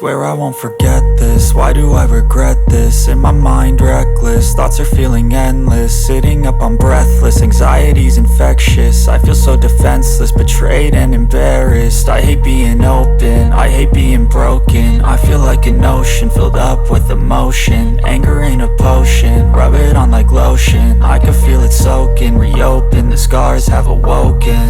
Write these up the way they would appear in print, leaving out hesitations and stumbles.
Swear I won't forget this, why do I regret this? In my mind reckless, thoughts are feeling endless. Sitting up I'm breathless, anxiety's infectious. I feel so defenseless, betrayed and embarrassed. I hate being open, I hate being broken. I feel like an ocean filled up with emotion. Anger ain't a potion, rub it on like lotion. I can feel it soaking, reopen, the scars have awoken.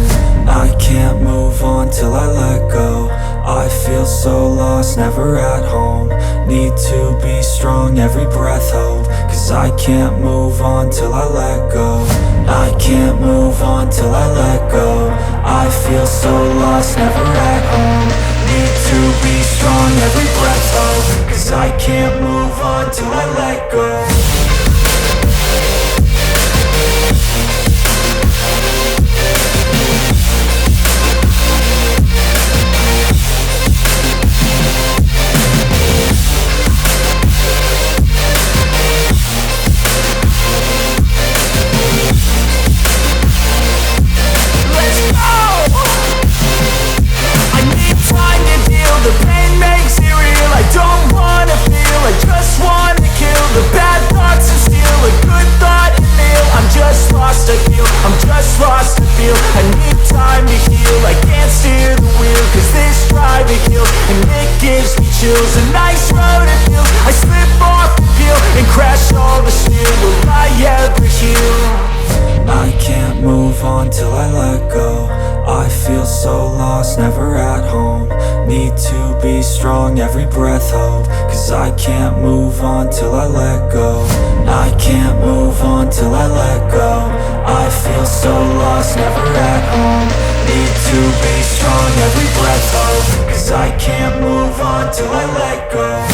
I can't move on till I let go. I feel so lost, never at home. Need to be strong, every breath hope. Cause I can't move on till I let go. I can't move on till I let go. I feel so lost, never at home. Need to be strong, every breath hope. Cause I can't move on till I let go. I'm just lost to feel, I need time to heal. I can't steer the wheel, cause this driving kills. And it gives me chills, a nice road to feel. I slip off the peel and crash all the steel. Will I ever heal? I can't move on till I let go. I feel so lost, never at home. Need to be strong, every breath hope. Cause I can't move on till I let go. I can't move on till I let go. I feel so lost, never at home. Need to be strong, every breath hope. Cause I can't move on till I let go.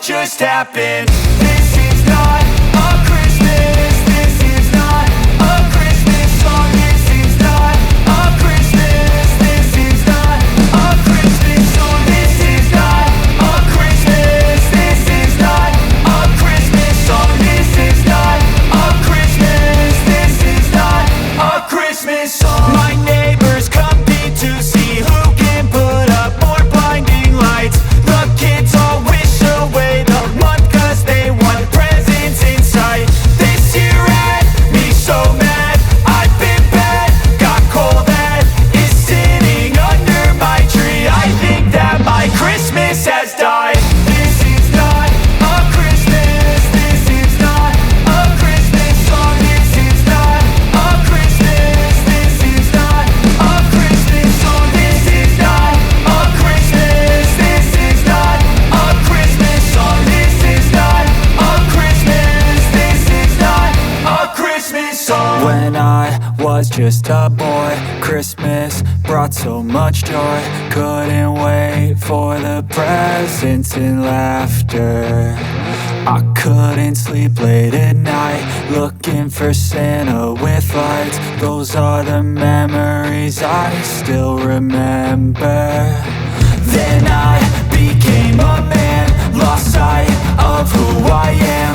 Just happened. This is not a Christmas. This is not a Christmas song. This is not a Christmas. This is not a Christmas song. This is not a Christmas. This is not a Christmas song. This is not a Christmas. This is not a Christmas song. My neighbors compete to see who can put up more blinding lights. The kids all wish away the month cause they want presents in sight. This year had me so mad, I've been bad, got coal that is sitting under my tree. I think that my Christmas has died. This is not a Christmas. This is not a Christmas song. This is not a Christmas. This is not a Christmas song. This is not a Christmas. This is not a Christmas song. This is not a Christmas. This is not a Christmas song. When I was just a boy, Christmas brought so much joy. Couldn't wait for the presents and laughter. I couldn't sleep late at night, looking for Santa with lights. Those are the memories I still remember. Then I became a man, lost sight of who I am.